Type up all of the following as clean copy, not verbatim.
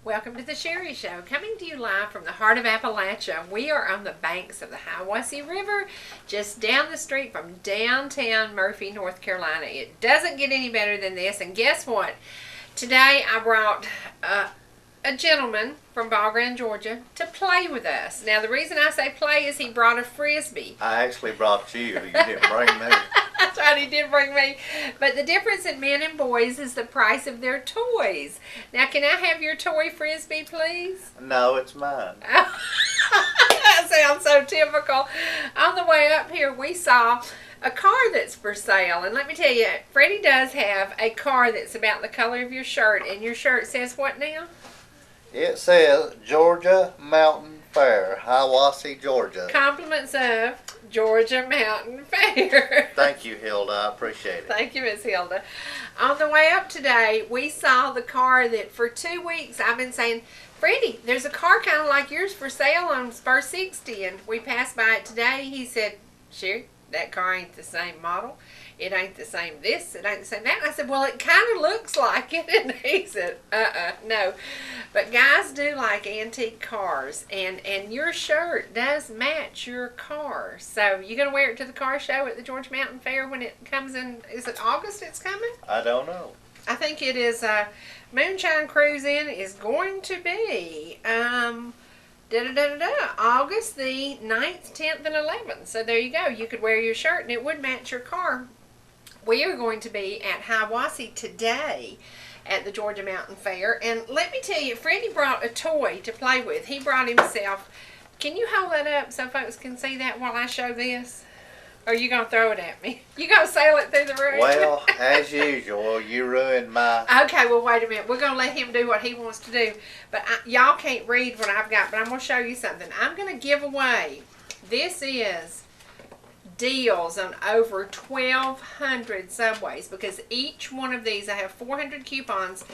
Welcome to the Cherie Show, coming to you live from the heart of Appalachia. We are on the banks of the Hiwassee River, just down the street from downtown Murphy, North Carolina. It doesn't get any better than this, and guess what? Today I brought a gentleman from Ball Ground, Georgia, to play with us. Now, the reason I say play is he brought a Frisbee. I actually brought you. You didn't bring me. That's right, he did bring me. But the difference in men and boys is the price of their toys. Now, can I have your toy Frisbee, please? No, it's mine. That sounds so typical. On the way up here, we saw a car that's for sale. And let me tell you, Freddy does have a car that's about the color of your shirt. And your shirt says what now? It says Georgia Mountain Fair, Hiwassee, Georgia. Compliments of Georgia Mountain Fair. Thank you, Hilda. I appreciate it. Thank you, Miss Hilda. On the way up today, we saw the car that for 2 weeks I've been saying, Freddy, there's a car kind of like yours for sale on Spur 60. And we passed by it today. He said, Cherie, that car ain't the same model. It ain't the same this, it ain't the same that. And I said, well, it kind of looks like it. And he said, no. But guys do like antique cars. And your shirt does match your car. So you going to wear it to the car show at the Georgia Mountain Fair when it comes in? Is it August it's coming? I don't know. I think it is. Moonshine Cruise In is going to be August the 9th, 10th, and 11th. So there you go. You could wear your shirt and it would match your car. We are going to be at Hiwassee today at the Georgia Mountain Fair. And let me tell you, Freddy brought a toy to play with. He brought himself. Can you hold that up so folks can see that while I show this? Or are you going to throw it at me? You going to sail it through the room? Well, as usual, you ruined my... Okay, well, wait a minute. We're going to let him do what he wants to do. But y'all can't read what I've got, but I'm going to show you something. I'm going to give away, this is deals on over 1,200 Subways, because each one of these, I have 400 coupons.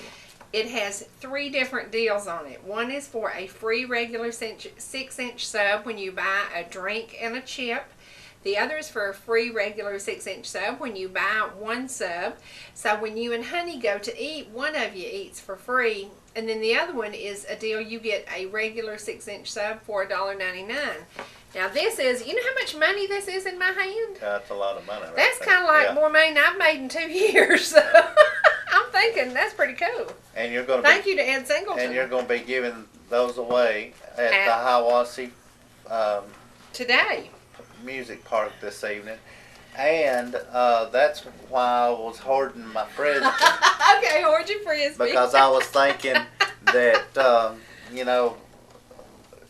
It has 3 different deals on it. One is for a free regular 6-inch sub when you buy a drink and a chip. The other is for a free regular 6-inch sub when you buy 1 sub. So when you and Honey go to eat, one of you eats for free. And then the other one is a deal, you get a regular 6-inch sub for $1.99. Now this is, you know how much money this is in my hand? That's a lot of money. Right That's there. kind of like Yeah. more money than I've made in 2 years. So I'm thinking that's pretty cool. And you're going to Thank you to Ed Singleton. And you're going to be giving those away at the Hiwassee today. Music Park this evening. And that's why I was hoarding my Frisbee. Okay, hoard your Frisbee. Because I was thinking that, you know,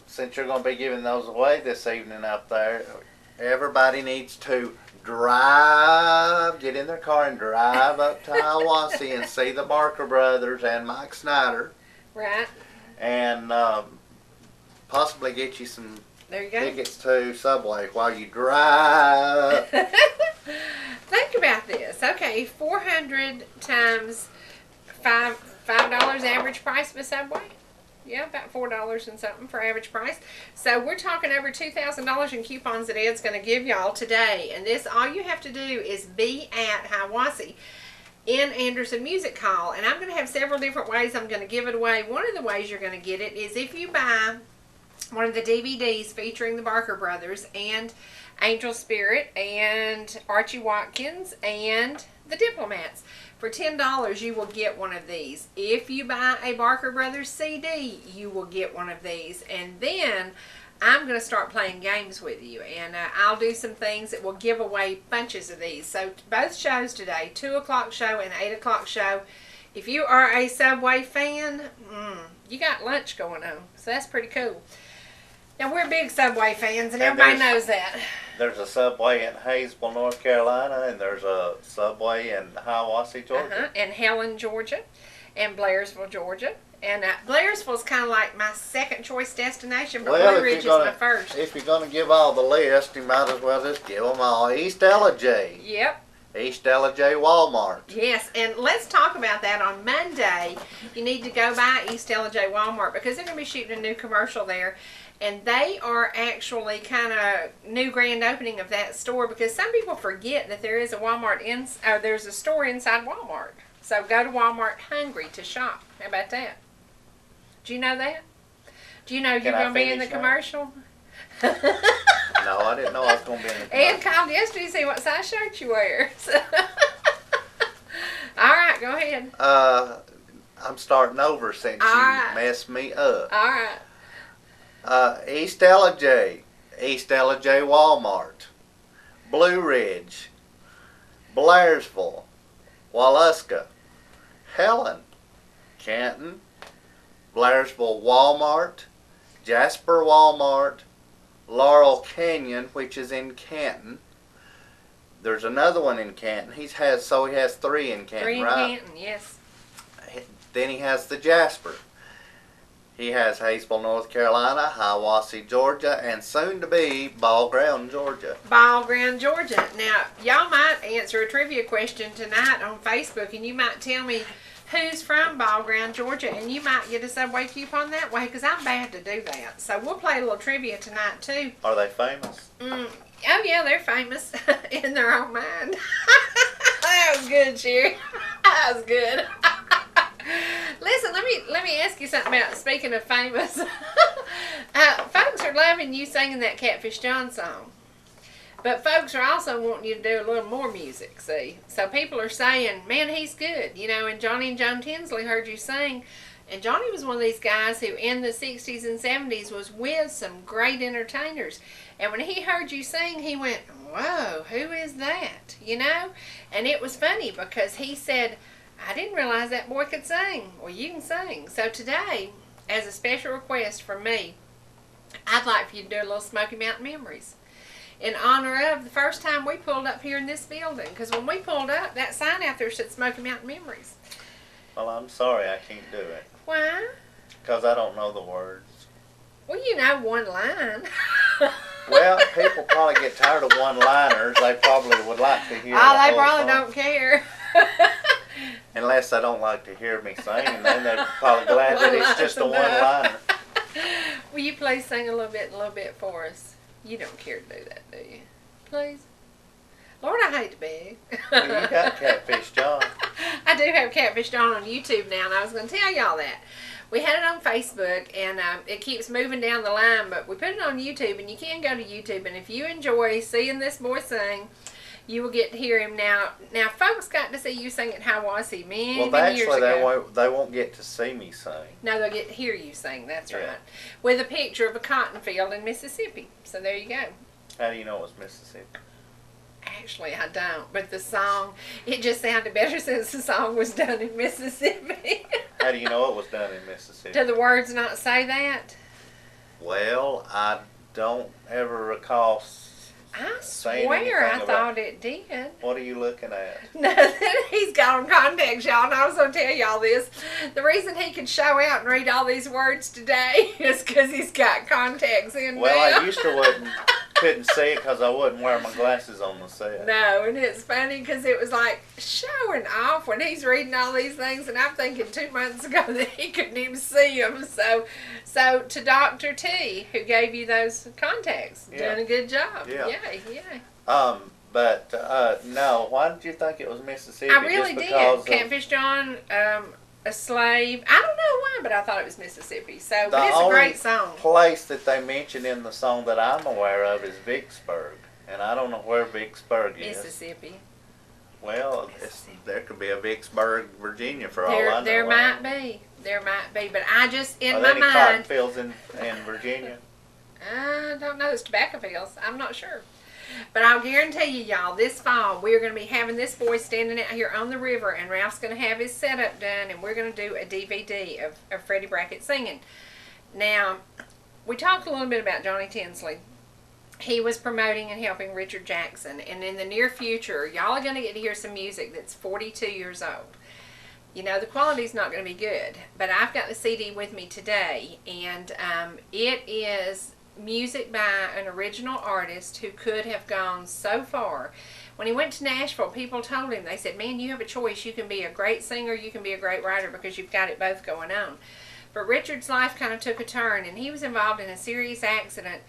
since you're going to be giving those away this evening up there, everybody needs to get in their car and drive up to Hiwassee and see the Barker Brothers and Mike Snyder. Right. And possibly get you some there you go. tickets to Subway while you drive. Think about this. Okay, 400 times $5 average price of a Subway. Yeah, about $4 and something for average price. So we're talking over $2,000 in coupons that Ed's going to give y'all today. And this, all you have to do is be at Hiwassee in Anderson Music Hall. And I'm going to have several different ways I'm going to give it away. One of the ways you're going to get it is if you buy one of the DVDs featuring the Barker Brothers and Angel Spirit and Archie Watkins and the Diplomats. For $10, you will get one of these. If you buy a Barker Brothers CD, you will get one of these. And then I'm going to start playing games with you. And I'll do some things that will give away bunches of these. So both shows today, 2 o'clock show and 8 o'clock show. If you are a Subway fan, you got lunch going on. So that's pretty cool. Now, we're big Subway fans, and everybody knows that. There's a Subway in Hayesville, North Carolina, and there's a Subway in Hiwassee, Georgia. And Helen, Georgia, and Blairsville, Georgia. And Blairsville's kind of like my second choice destination, but Blue Ridge is my first. If you're going to give all the list, you might as well just give them all. East J. Yep. East J Walmart. Yes, and let's talk about that on Monday. You need to go by East J Walmart because they're going to be shooting a new commercial there. And they are actually kind of new grand opening of that store because some people forget that there is a Walmart there's a store inside Walmart. So go to Walmart hungry to shop. How about that? Do you know that? Do you know you're Can I going to be in the finish now? commercial? No, I didn't know I was going to be in the Ed commercial. called yesterday to see what size shirt you wear. So. All right, go ahead. I'm starting over since All you right. messed me up. All right. East Ella J Walmart, Blue Ridge, Blairsville, Wallusca, Helen, Canton, Blairsville Walmart, Jasper Walmart, Laurel Canyon, which is in Canton. There's another one in Canton. He has 3 in Canton, 3 in right? Canton, yes. Then he has the Jasper. He has Hayesville, North Carolina, Hiawassee, Georgia, and soon to be Ball Ground, Georgia. Ball Ground, Georgia. Now, y'all might answer a trivia question tonight on Facebook, and you might tell me who's from Ball Ground, Georgia, and you might get a Subway coupon that way, because I'm bad to do that. So we'll play a little trivia tonight, too. Are they famous? Oh, yeah, they're famous in their own mind. That was good, Cherie. That was good. Listen, let me ask you something about, speaking of famous. Folks are loving you singing that Catfish John song. But folks are also wanting you to do a little more music, see. So people are saying, man, he's good. You know, and Johnny and Joan Tinsley heard you sing. And Johnny was one of these guys who in the 60s and 70s was with some great entertainers. And when he heard you sing, he went, whoa, who is that? You know? And it was funny because he said, I didn't realize that boy could sing. Well, you can sing. So today, as a special request from me, I'd like for you to do a little Smoky Mountain Memories in honor of the first time we pulled up here in this building. Because when we pulled up, that sign out there said Smoky Mountain Memories. Well, I'm sorry I can't do it. Why? Because I don't know the words. Well, you know one line. Well, people probably get tired of one-liners. They probably would like to hear Oh, the they whole probably song. don't care. Unless they don't like to hear me sing, and then they're probably glad that it's just a One-line's one-liner. Will you please sing a little bit for us? You don't care to do that, do you? Please? Lord, I hate to beg. Well, you got Catfish John. I do have Catfish John on YouTube now, and I was going to tell y'all that. We had it on Facebook, and it keeps moving down the line, but we put it on YouTube, and you can go to YouTube, and if you enjoy seeing this boy sing, you will get to hear him now. Now, folks got to see you sing at Hiawassee many years ago. They won't get to see me sing. No, they'll get to hear you sing, that's Yeah. right. With a picture of a cotton field in Mississippi. So there you go. How do you know it was Mississippi? Actually, I don't, but the song, it just sounded better since the song was done in Mississippi. How do you know it was done in Mississippi? Do the words not say that? Well, I don't ever recall I saying swear I anything thought it did. What are you looking at? Nothing. He's got on contacts, y'all, and I was going to tell y'all this. The reason he could show out and read all these words today is because he's got contacts in Well, now. I used to couldn't see it because I wouldn't wear my glasses on the set. No, and it's funny because it was like showing off when he's reading all these things, and I'm thinking 2 months ago that he couldn't even see them. So to Dr. T, who gave you those contacts, Yeah. doing a good job. Yeah. Yay. But no, why did you think it was Mississippi? I really Just did. because of Catfish John, a slave. I don't know why, but I thought it was Mississippi. So, but The it's a only great song. place that they mention in the song that I'm aware of is Vicksburg, and I don't know where Vicksburg is. Mississippi. Well, there could be a Vicksburg, Virginia, for all I know. There might be. There might be, but I just in Are my there any cotton mind. fields in Virginia? I don't know. There's tobacco fields. I'm not sure. But I'll guarantee you, y'all, this fall, we're going to be having this boy standing out here on the river, and Ralph's going to have his setup done, and we're going to do a DVD of Freddy Brackett singing. Now, we talked a little bit about Johnny Tinsley. He was promoting and helping Richard Jackson, and in the near future, y'all are going to get to hear some music that's 42 years old. You know, the quality's not going to be good, but I've got the CD with me today, and it is music by an original artist who could have gone so far. When he went to Nashville, people told him, they said, man, you have a choice. You can be a great singer, you can be a great writer, because you've got it both going on. But Richard's life kind of took a turn, and he was involved in a serious accident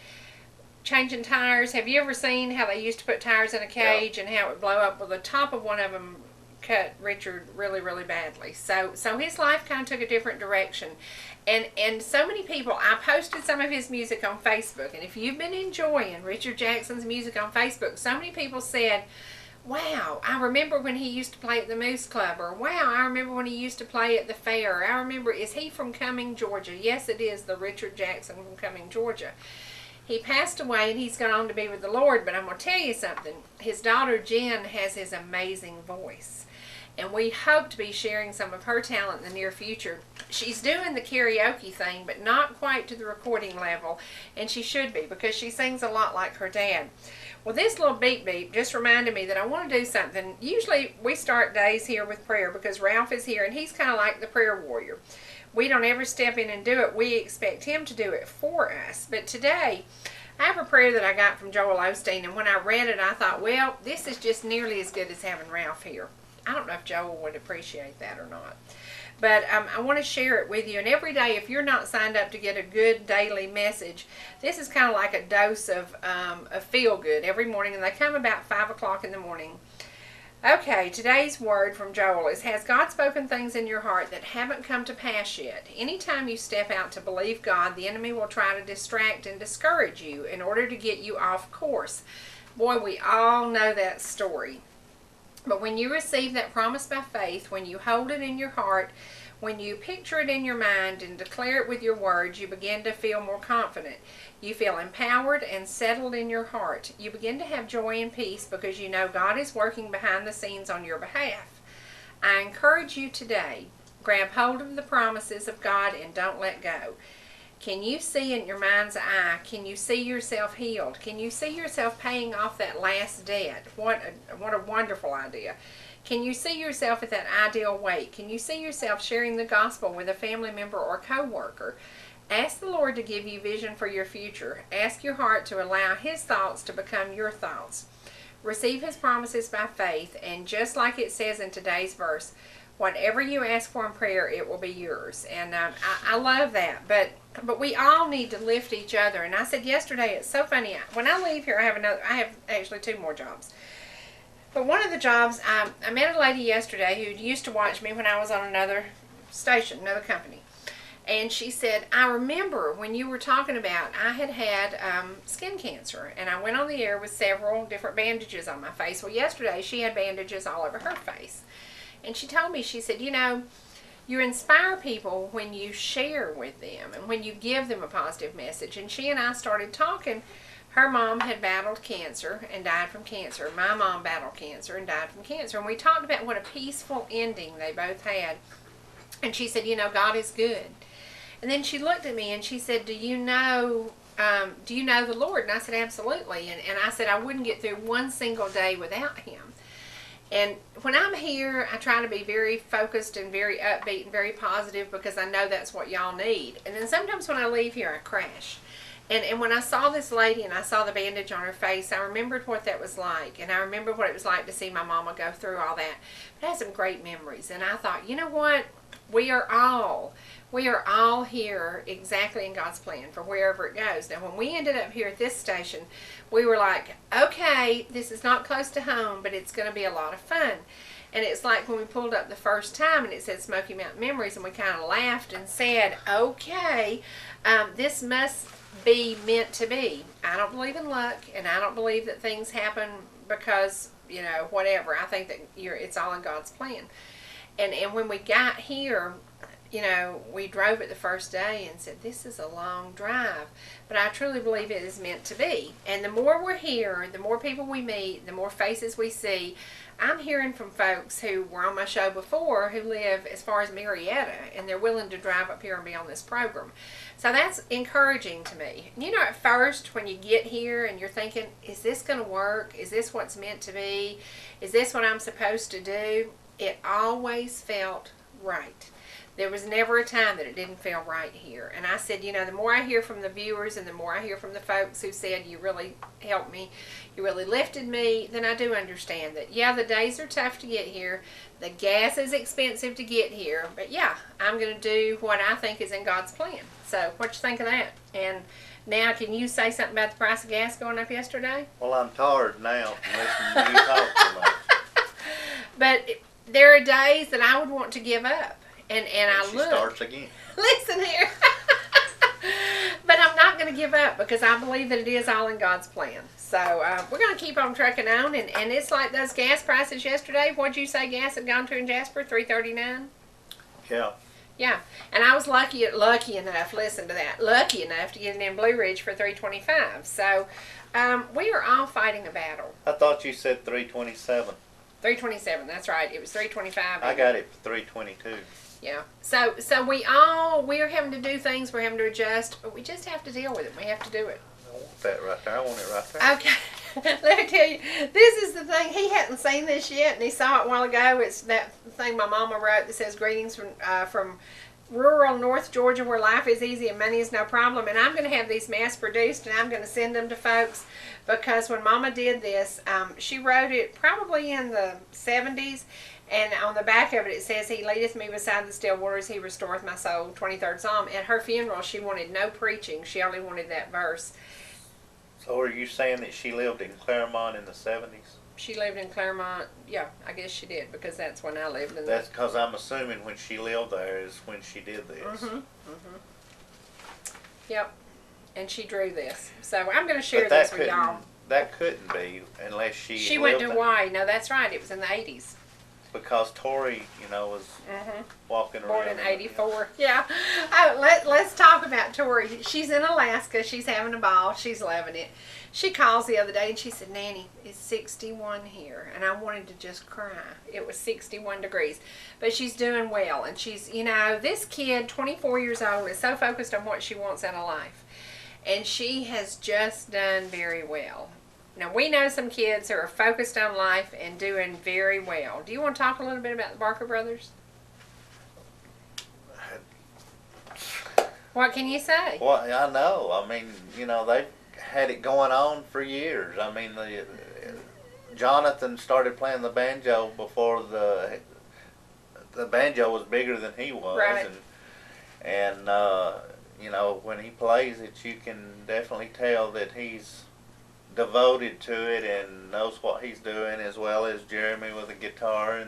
changing tires. Have you ever seen how they used to put tires in a cage and how it would blow up? Well, the top of one of them cut Richard really, really badly. So his life kind of took a different direction. And so many people, I posted some of his music on Facebook, and if you've been enjoying Richard Jackson's music on Facebook, so many people said, wow, I remember when he used to play at the Moose Club, or wow, I remember when he used to play at the fair. I remember, is he from Cumming, Georgia? Yes, it is the Richard Jackson from Cumming, Georgia. He passed away and he's gone on to be with the Lord, but I'm going to tell you something. His daughter Jen has his amazing voice, and we hope to be sharing some of her talent in the near future. She's doing the karaoke thing, but not quite to the recording level, and she should be, because she sings a lot like her dad. Well, this little beep beep just reminded me that I want to do something. Usually we start days here with prayer because Ralph is here, and he's kind of like the prayer warrior. We don't ever step in and do it. We expect him to do it for us. But today, I have a prayer that I got from Joel Osteen, and when I read it, I thought, well, this is just nearly as good as having Ralph here. I don't know if Joel would appreciate that or not. But I want to share it with you. And every day, if you're not signed up to get a good daily message, this is kind of like a dose of feel-good every morning. And they come about 5 o'clock in the morning. Okay, today's word from Joel is, has God spoken things in your heart that haven't come to pass yet? Anytime you step out to believe God, the enemy will try to distract and discourage you in order to get you off course. Boy, we all know that story. But when you receive that promise by faith, when you hold it in your heart, when you picture it in your mind and declare it with your words, you begin to feel more confident. You feel empowered and settled in your heart. You begin to have joy and peace because you know God is working behind the scenes on your behalf. I encourage you today, grab hold of the promises of God and don't let go. Can you see in your mind's eye? Can you see yourself healed? Can you see yourself paying off that last debt? What a wonderful idea. Can you see yourself at that ideal weight? Can you see yourself sharing the gospel with a family member or co-worker? Ask the Lord to give you vision for your future. Ask your heart to allow His thoughts to become your thoughts. Receive His promises by faith, and just like it says in today's verse, whatever you ask for in prayer, it will be yours. And I love that. But we all need to lift each other. And I said yesterday, it's so funny. When I leave here, I have actually 2 more jobs. But one of the jobs, I met a lady yesterday who used to watch me when I was on another station, another company. And she said, I remember when you were talking about, I had skin cancer. And I went on the air with several different bandages on my face. Well, yesterday she had bandages all over her face. And she told me, she said, you know, you inspire people when you share with them and when you give them a positive message. And she and I started talking. Her mom had battled cancer and died from cancer. My mom battled cancer and died from cancer. And we talked about what a peaceful ending they both had. And she said, you know, God is good. And then she looked at me and she said, do you know the Lord? And I said, absolutely. And I said, I wouldn't get through one single day without Him. And when I'm here, I try to be very focused and very upbeat and very positive because I know that's what y'all need. And then sometimes when I leave here, I crash. And when I saw this lady and I saw the bandage on her face, I remembered what that was like. And I remembered what it was like to see my mama go through all that. But I had some great memories. And I thought, you know what? We are all here exactly in God's plan for wherever it goes. Now, when we ended up here at this station, we were like, okay, this is not close to home, but it's going to be a lot of fun. And it's like when we pulled up the first time and it said Smoky Mountain Memories, and we kind of laughed and said, okay, this must be meant to be. I don't believe in luck, and I don't believe that things happen because, you know, whatever. I think that it's all in God's plan. And when we got here, you know, we drove it the first day and said, this is a long drive. But I truly believe it is meant to be. And the more we're here, the more people we meet, the more faces we see. I'm hearing from folks who were on my show before who live as far as Marietta, and they're willing to drive up here and be on this program. So that's encouraging to me. You know, at first when you get here and you're thinking, is this going to work? Is this what's meant to be? Is this what I'm supposed to do? It always felt right. There was never a time that it didn't feel right here. And I said, you know, the more I hear from the viewers and the more I hear from the folks who said, you really helped me, you really lifted me, then I do understand that, yeah, the days are tough to get here. The gas is expensive to get here. But yeah, I'm going to do what I think is in God's plan. So what you think of that? And now, can you say something about the price of gas going up yesterday? Well, I'm tired now from listening to you talk so much. But there are days that I would want to give up, and I She look. starts again. Listen here. But I'm not going to give up because I believe that it is all in God's plan. So we're going to keep on trucking on, and it's like those gas prices yesterday. What'd you say gas had gone to in Jasper? $3.39. Yeah. Yeah, and I was lucky enough. Listen to that, lucky enough to get it in Blue Ridge for $3.25. So we are all fighting a battle. I thought you said 327. $3.27. That's right. It was $3.25. I got it for 322. Yeah. So we're having to do things. We're having to adjust, but we just have to deal with it. We have to do it. I want that right there. I want it right there. Okay. Let me tell you, this is the thing. He hadn't seen this yet, and he saw it a while ago. It's that thing my mama wrote that says, "Greetings from rural North Georgia, where life is easy and money is no problem." And I'm going to have these mass produced, and I'm going to send them to folks, because when Mama did this, she wrote it probably in the 70s. And on the back of it, it says, "He leadeth me beside the still waters. He restoreth my soul." 23rd Psalm. At her funeral, she wanted no preaching. She only wanted that verse. So are you saying that she lived in Claremont in the 70s? She lived in Claremont. Yeah, I guess she did, because that's when I lived in. That's because I'm assuming when she lived there is when she did this. Yep. And she drew this. So I'm going to share But that this with y'all. That couldn't be unless she went to lived Hawaii. No, that's right. It was in the 80s. Because Tori, was walking around. Born in 84. Yeah. Oh, let's talk about Tori. She's in Alaska. She's having a ball. She's loving it. She calls the other day and she said, "Nanny, it's 61 here." And I wanted to just cry. It was 61 degrees. But she's doing well. And she's, this kid, 24 years old, is so focused on what she wants out of life. And she has just done very well. Now, we know some kids who are focused on life and doing very well. Do you want to talk a little bit about the Barker brothers? What can you say? Well, I know. I mean, they've had it going on for years. I mean, Jonathan started playing the banjo before the banjo was bigger than he was. Right. And when he plays it, you can definitely tell that he's devoted to it and knows what he's doing, as well as Jeremy with the guitar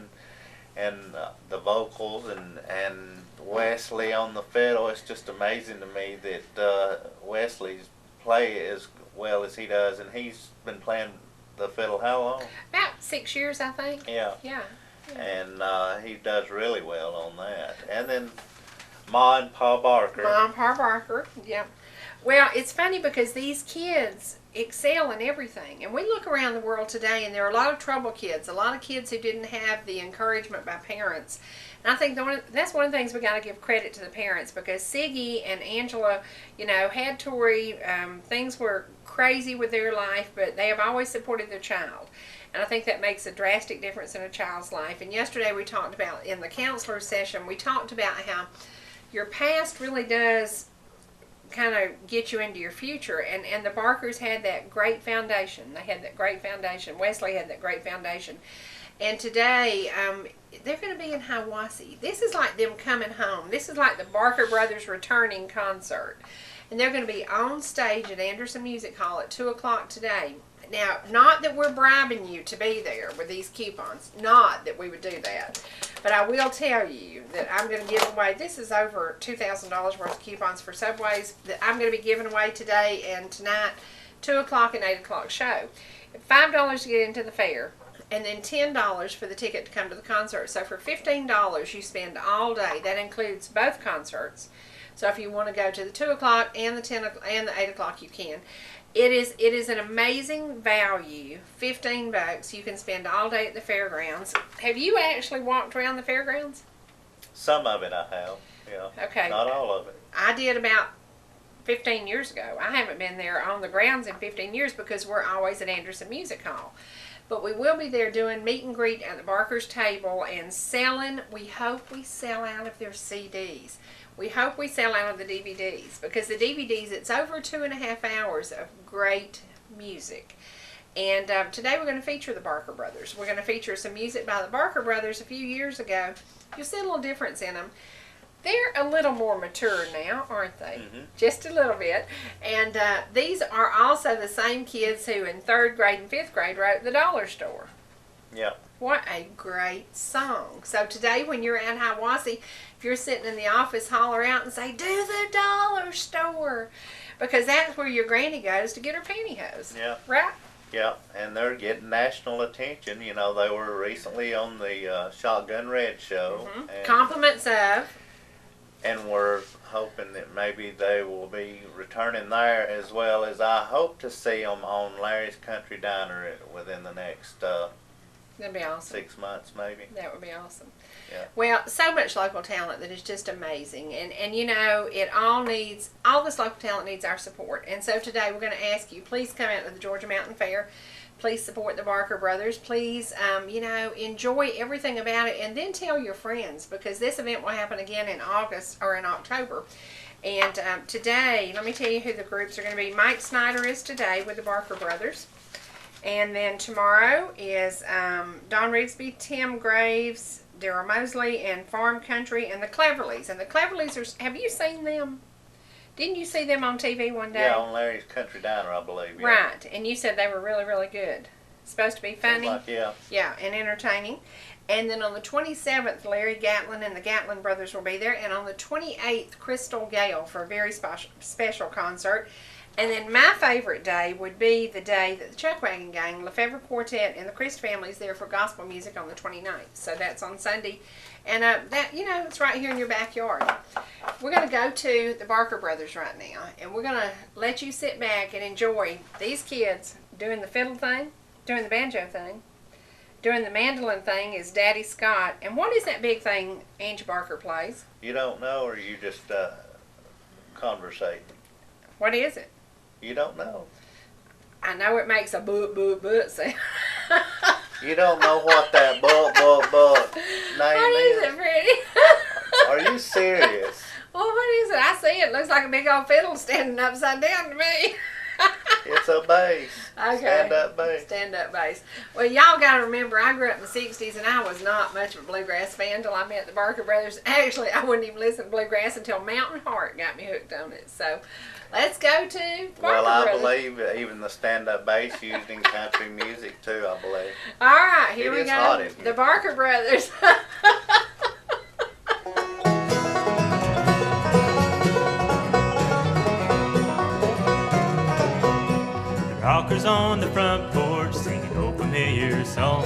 and the vocals and Wesley on the fiddle. It's just amazing to me that Wesley's play as well as he does, and he's been playing the fiddle how long? About 6 years, I think. Yeah. Yeah. And he does really well on that. And then Ma and Pa Barker. Ma and Pa Barker, yeah. Well, it's funny because these kids excel in everything. And we look around the world today, and there are a lot of trouble kids, a lot of kids who didn't have the encouragement by parents. And I think that's one of the things we got to give credit to the parents, because Siggy and Angela, had Tori. Things were crazy with their life, but they have always supported their child. And I think that makes a drastic difference in a child's life. And yesterday we talked about, in the counselor session, we talked about how your past really does kind of get you into your future, and the Barkers had that great foundation. They had that great foundation. Wesley had that great foundation. And today, they're going to be in Hiwassee. This is like them coming home. This is like the Barker Brothers returning concert. And they're going to be on stage at Anderson Music Hall at 2 o'clock today. Now, not that we're bribing you to be there with these coupons. Not that we would do that. But I will tell you that I'm going to give away, this is over $2,000 worth of coupons for Subways that I'm going to be giving away today and tonight, 2 o'clock and 8 o'clock show. $5 to get into the fair, and then $10 for the ticket to come to the concert. So for $15, you spend all day. That includes both concerts. So if you want to go to the 2 o'clock and the 10 and the 8 o'clock, you can. It is an amazing value. $15. You can spend all day at the fairgrounds. Have you actually walked around the fairgrounds? Some of it I have. Yeah. Okay. Not all of it. I did about 15 years ago. I haven't been there on the grounds in 15 years because we're always at Anderson Music Hall. But we will be there doing meet and greet at the Barker's table and selling. We hope we sell out of their CDs. We hope we sell out of the DVDs, because the DVDs, it's over 2.5 hours of great music. And today we're going to feature the Barker Brothers. We're going to feature some music by the Barker Brothers a few years ago. You'll see a little difference in them. They're a little more mature now, aren't they? Mm-hmm. Just a little bit. And these are also the same kids who in 3rd grade and 5th grade wrote The Dollar Store. Yeah. What a great song. So today when you're at Hiawassee, if you're sitting in the office, holler out and say, do the dollar store. Because that's where your granny goes to get her pantyhose. Yeah. Right? Yeah, and they're getting national attention. You know, they were recently on the Shotgun Red show. Mm-hmm. And, Compliments of. and we're hoping that maybe they will be returning there, as well as I hope to see them on Larry's Country Diner within the next That'd be awesome. 6 months, maybe. That would be awesome. Yeah. Well, so much local talent that is just amazing. And you know, all this local talent needs our support. And so today we're going to ask you, please come out to the Georgia Mountain Fair. Please support the Barker Brothers. Please, you know, enjoy everything about it. And then tell your friends, because this event will happen again in August or in October. And today, let me tell you who the groups are going to be. Mike Snyder is today with the Barker Brothers. And then tomorrow is Don Rigsby, Tim Graves, Daryl Mosley, and Farm Country, and the Cleverleys. And the Cleverleys are, have you seen them? Didn't you see them on TV one day? Yeah, on Larry's Country Diner, I believe. Yeah. Right, and you said they were really, really good. Supposed to be funny. Like, yeah. Yeah, and entertaining. And then on the 27th, Larry Gatlin and the Gatlin brothers will be there. And on the 28th, Crystal Gale for a very special concert. And then my favorite day would be the day that the Chuck Wagon Gang, Lefebvre Quartet, and the Christ family is there for gospel music on the 29th. So that's on Sunday. And that, you know, it's right here in your backyard. We're going to go to the Barker Brothers right now. And we're going to let you sit back and enjoy these kids doing the fiddle thing, doing the banjo thing, doing the mandolin thing is Daddy Scott. And what is that big thing Angie Barker plays? You don't know, or you just conversating? What is it? You don't know. I know it makes a boot, boot, boot sound. You don't know what that name What is is? it, Freddy? Are you serious? Well, what is it? I see it. Looks like a big old fiddle standing upside down to me. It's a bass. Okay. Stand-up bass. Stand-up bass. Well, y'all got to remember, I grew up in the 60s, and I was not much of a bluegrass fan until I met the Barker Brothers. Actually, I wouldn't even listen to bluegrass until Mountain Heart got me hooked on it. So, let's go to Barker Well, I Brothers. believe even the stand-up bass used in country music, too, I believe. All right, here It we is hot go. in here. The Barker Brothers. Rockers on the front porch singing old familiar song.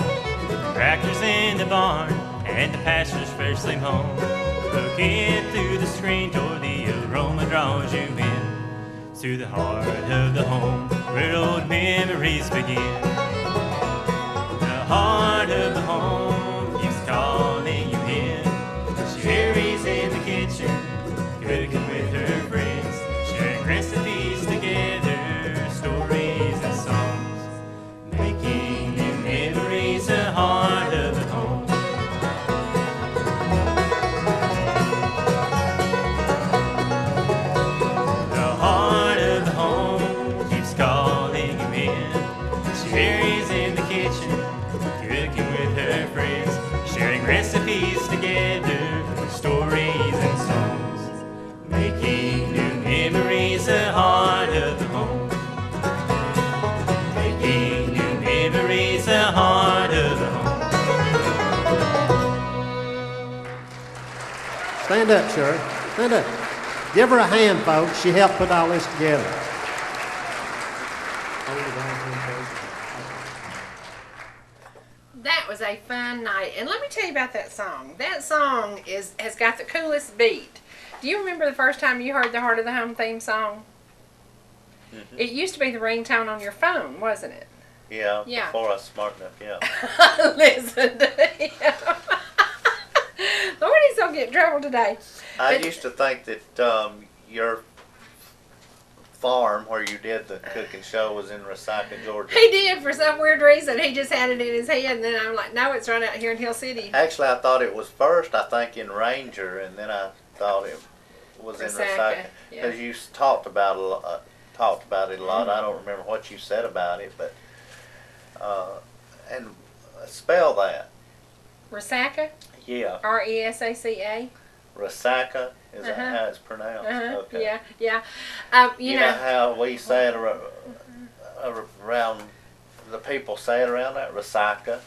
Tractors in the barn and the pastor's freshly mown. Looking through the screen door, the aroma draws you in. Through the heart of the home where old memories begin. The heart of the home keeps calling you in. Cherie's in the kitchen, cooking with her friends, sharing recipes together, stories and songs, making new memories. The heart of the home. The heart of the home keeps calling you in. Cherie's in the kitchen, cooking with her friends, sharing recipes together, stories and songs, making new memories. The heart of the home. Making new memories. The heart of the home. Stand up, Cherie. Stand up. Give her a hand, folks. She helped put all this together. That was a fun night. And let me tell you about that song. That song has got the coolest beat. Do you remember the first time you heard the Heart of the Home theme song? Mm-hmm. It used to be the ringtone on your phone, wasn't it? Yeah, Yeah. before I was smart enough, yeah. Listen to him. Lord, he's going to get in trouble today. I But- used to think that your farm where you did the cooking show was in Recycling, Georgia. He did for some weird reason. He just had it in his head, and then I'm like, no, it's right out here in Hill City. Actually, I thought it was first, I think, in Ranger, and then I thought it was in Resaca, Recycling. yeah. Because you talked about it a lot. I don't remember what you said about it, but and spell that. Resaca? Yeah, R-E-S-A-C-A? Resaca. Is that Uh-huh. how it's pronounced? Uh-huh. Okay. Yeah, yeah. You You know, know how we say it around the people say it around that Resaca.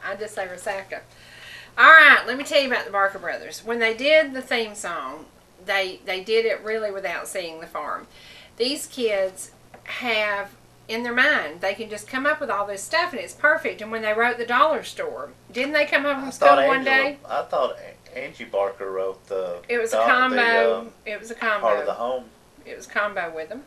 I just say Resaca. All right, let me tell you about the Barker Brothers. When they did the theme song, they did it really without seeing the farm. These kids have in their mind, they can just come up with all this stuff and it's perfect. And when they wrote the dollar store, didn't they come home from school one day? I thought Angie Barker wrote the. It was a combo. It was a combo. Part of the home. It was a combo with them.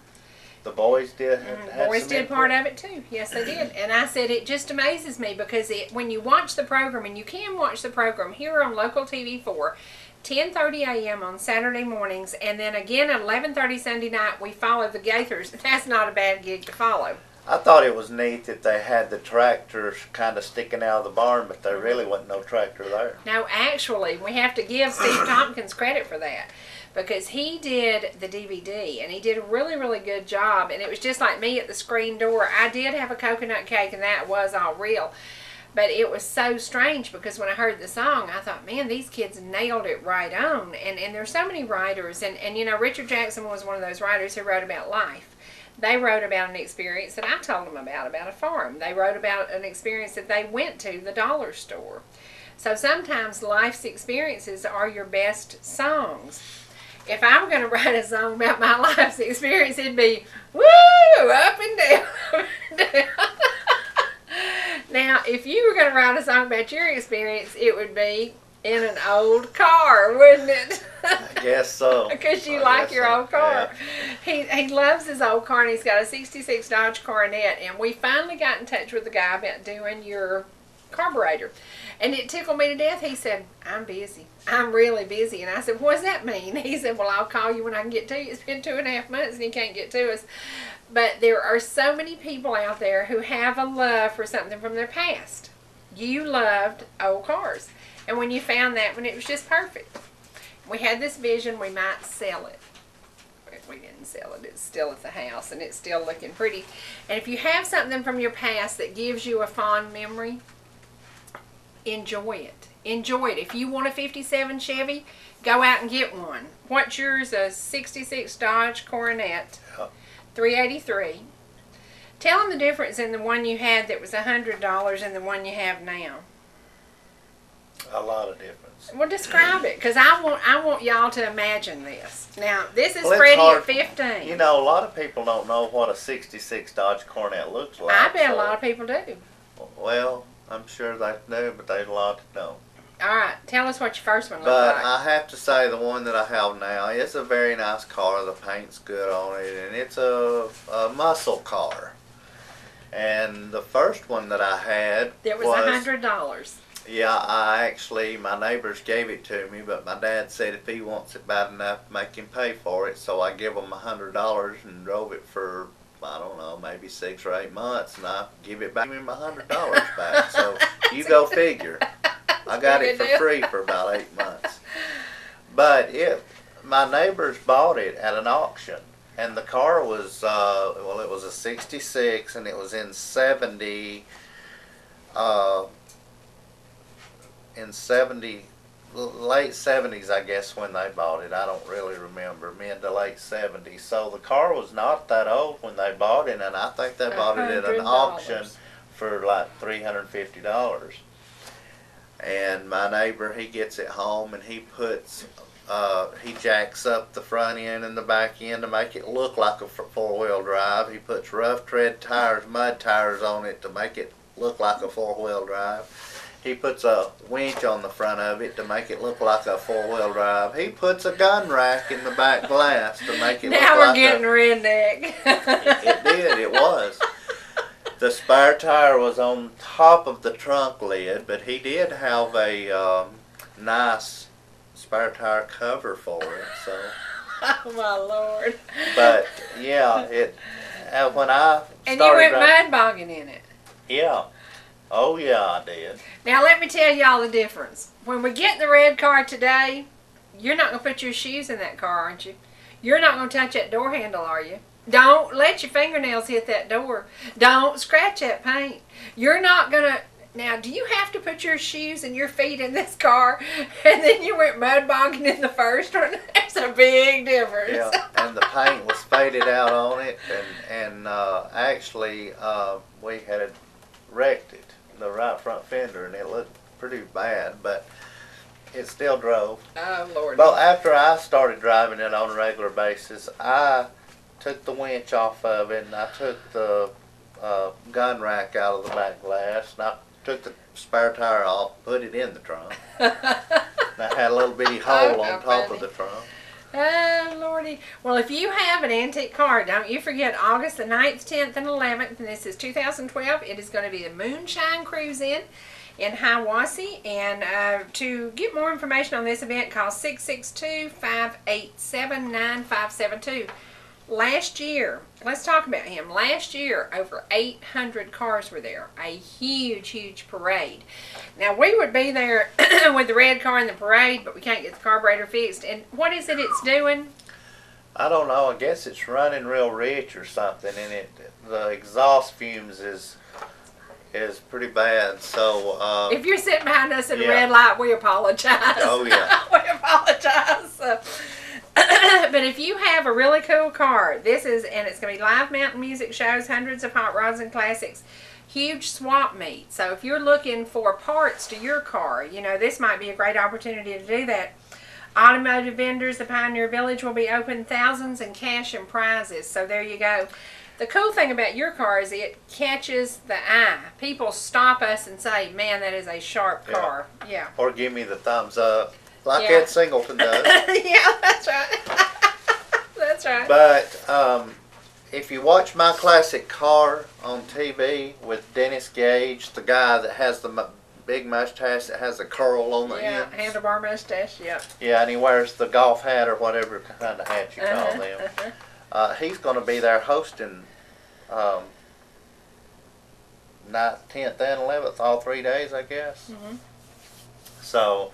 The boys did. Boys did part of it too. Yes, they did. And I said it just amazes me because when you watch the program, and you can watch the program here on local TV 4, 10:30 a.m. on Saturday mornings, and then again at 11:30 Sunday night, we follow the Gaithers. That's not a bad gig to follow. I thought it was neat that they had the tractors kind of sticking out of the barn, but there really wasn't no tractor there. No, actually, we have to give Steve Tompkins credit for that because he did the DVD, and he did a really, really good job, and it was just like me at the screen door. I did have a coconut cake, and that was all real. But it was so strange because when I heard the song, I thought, man, these kids nailed it right on. And there's so many writers. And you know, Richard Jackson was one of those writers who wrote about life. They wrote about an experience that I told them about a farm. They wrote about an experience that they went to, the dollar store. So sometimes life's experiences are your best songs. If I were going to write a song about my life's experience, it'd be, woo, up and down, up and down. Now, if you were going to write a song about your experience, it would be in an old car, wouldn't it? I guess so. Because you like your old car. Yeah. He loves his old car, and he's got a 66 Dodge Coronet, and we finally got in touch with the guy about doing your carburetor. And it tickled me to death. He said, I'm busy. I'm really busy. And I said, what does that mean? He said, well, I'll call you when I can get to you. It's been 2.5 months and he can't get to us. But there are so many people out there who have a love for something from their past. You loved old cars. And when you found that one, it was just perfect. We had this vision we might sell it. But we didn't sell it. It's still at the house and it's still looking pretty. And if you have something from your past that gives you a fond memory, enjoy it. Enjoy it. If you want a 57 Chevy, go out and get one. What's yours? A 66 Dodge Coronet. Yep. 383. Tell them the difference in the one you had that was $100 and the one you have now. A lot of difference. Well, describe it, because I want y'all to imagine this. Now, this is Well, Freddy hard. at 15. You know, a lot of people don't know what a 66 Dodge Coronet looks like. I bet a lot of people do. Well, I'm sure they do, but there's a lot to know. All right, tell us what your first one looked But like. I have to say the one that I have now, it's a very nice car. The paint's good on it, and it's a muscle car. And the first one that I had It was $100. Yeah, my neighbors gave it to me, but my dad said if he wants it bad enough, make him pay for it. So I give him $100 and drove it for, I don't know, maybe 6 or 8 months, and I give it back, give him $100 back. So you go figure. I got it for free for about 8 months. But my neighbors bought it at an auction, and the car was, it was a 66, and it was in 70, late 70s, I guess, when they bought it. I don't really remember, mid to late 70s. So the car was not that old when they bought it, and I think they bought it at an auction for like $350. And my neighbor, he gets it home and he puts, he jacks up the front end and the back end to make it look like a four-wheel drive. He puts rough tread tires, mud tires on it to make it look like a four-wheel drive. He puts a winch on the front of it to make it look like a four-wheel drive. He puts a gun rack in the back glass to make it look like Now we're getting redneck. It did, it was. The spare tire was on top of the trunk lid, but he did have a nice spare tire cover for it. So. Oh my Lord! But yeah, when I started. And you went mud bogging in it. Yeah. Oh yeah, I did. Now let me tell y'all the difference. When we get in the red car today, you're not gonna put your shoes in that car, aren't you? You're not gonna touch that door handle, are you? Don't let your fingernails hit that door. Don't scratch that paint. You're not gonna. Now, do you have to put your shoes and your feet in this car, and then you went mud bogging in the first one? There's a big difference. Yeah, and the paint was faded out on it, and actually we had wrecked it. the right front fender, and it looked pretty bad, but it still drove. Oh, Lord. But after I started driving it on a regular basis, I took the winch off of it, and I took the gun rack out of the back glass, and I took the spare tire off, put it in the trunk. And I had a little bitty hole on top of the trunk. Oh, Lordy. Well, if you have an antique car, don't you forget August the 9th, 10th, and 11th, and this is 2012. It is going to be the Moonshine Cruise-In Hiawassee. And to get more information on this event, call 662-587-9572. Last year, let's talk about him. Last year, over 800 cars were there. A huge, huge parade. Now, we would be there with the red car in the parade, but we can't get the carburetor fixed. And what is it it's doing? I don't know. I guess it's running real rich or something, and the exhaust fumes is pretty bad. So if you're sitting behind us in a red light, we apologize. Oh yeah, we apologize. But if you have a really cool car, and it's going to be live mountain music shows, hundreds of hot rods and classics, huge swap meet. So if you're looking for parts to your car, you know, this might be a great opportunity to do that. Automotive vendors, the Pioneer Village will be open, thousands in cash and prizes. So there you go. The cool thing about your car is it catches the eye. People stop us and say, man, that is a sharp car. Yeah. Or give me the thumbs up. Like Ed Singleton does. Yeah, that's right. That's right. But if you watch My Classic Car on TV with Dennis Gage, the guy that has the big mustache that has a curl on the end. Yeah, handlebar mustache, yeah. Yeah, and he wears the golf hat or whatever kind of hat you call them. He's going to be there hosting 9th, 10th, and 11th, all 3 days, I guess. Mm-hmm. So,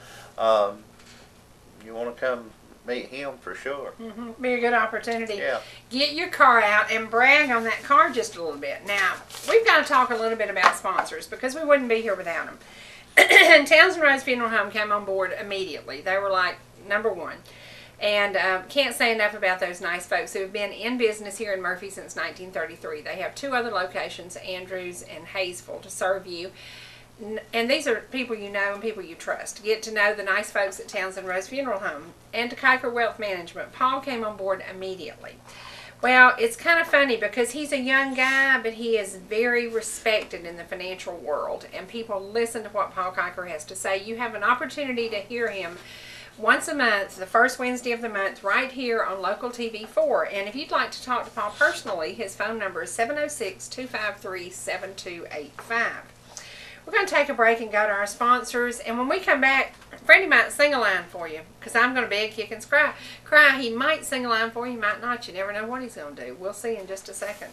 you want to come meet him for sure. Mm-hmm. Be a good opportunity. Yeah. Get your car out and brag on that car just a little bit. Now, we've got to talk a little bit about sponsors because we wouldn't be here without them. Townsend Rose Funeral Home came on board immediately. They were like number one. And can't say enough about those nice folks who have been in business here in Murphy since 1933. They have 2 other locations, Andrews and Hayesville, to serve you. And these are people you know and people you trust. Get to know the nice folks at Townsend Rose Funeral Home. And to Kiker Wealth Management. Paul came on board immediately. Well, it's kind of funny because he's a young guy, but he is very respected in the financial world. And people listen to what Paul Kiker has to say. You have an opportunity to hear him once a month, the first Wednesday of the month, right here on Local TV 4. And if you'd like to talk to Paul personally, his phone number is 706-253-7285. We're going to take a break and go to our sponsors. And when we come back, Freddy might sing a line for you because I'm going to beg, kick, and cry. He might sing a line for you, he might not. You never know what he's going to do. We'll see in just a second.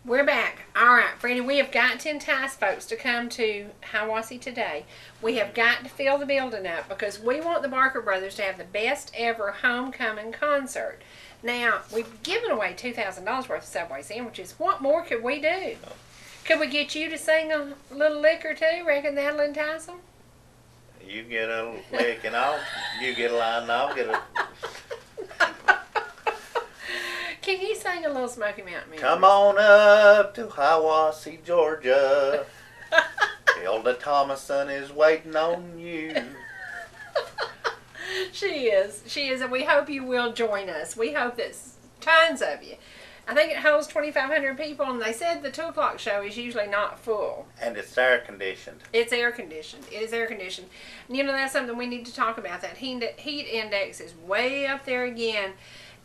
We're back. All right, Freddy, we have got to entice folks to come to Hiawassee today. We have got to fill the building up because we want the Barker Brothers to have the best ever homecoming concert. Now, we've given away $2,000 worth of Subway sandwiches. What more could we do? Could we get you to sing a little lick or two? Reckon that'll entice them? You get a lick and you get a line and I'll get a... Can you sing a little Smoky Mountain music? Come on up to Hiawassee, Georgia. Hilda Thomason is waiting on you. She is, and we hope you will join us. We hope that's tons of you. I think it holds 2,500 people, and they said the 2 o'clock show is usually not full. And it's air conditioned. It's air conditioned. It is air conditioned. And you know, that's something we need to talk about. That heat index is way up there again,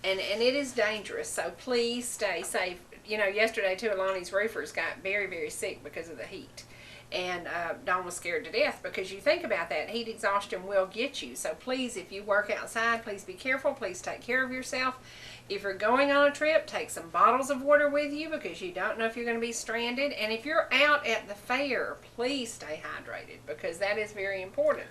and it is dangerous. So please stay safe. You know, yesterday, 2 of Lonnie's roofers got very, very sick because of the heat. And Dawn was scared to death because you think about that. Heat exhaustion will get you. So please, if you work outside, please be careful. Please take care of yourself. If you're going on a trip, take some bottles of water with you because you don't know if you're going to be stranded. And if you're out at the fair, please stay hydrated because that is very important.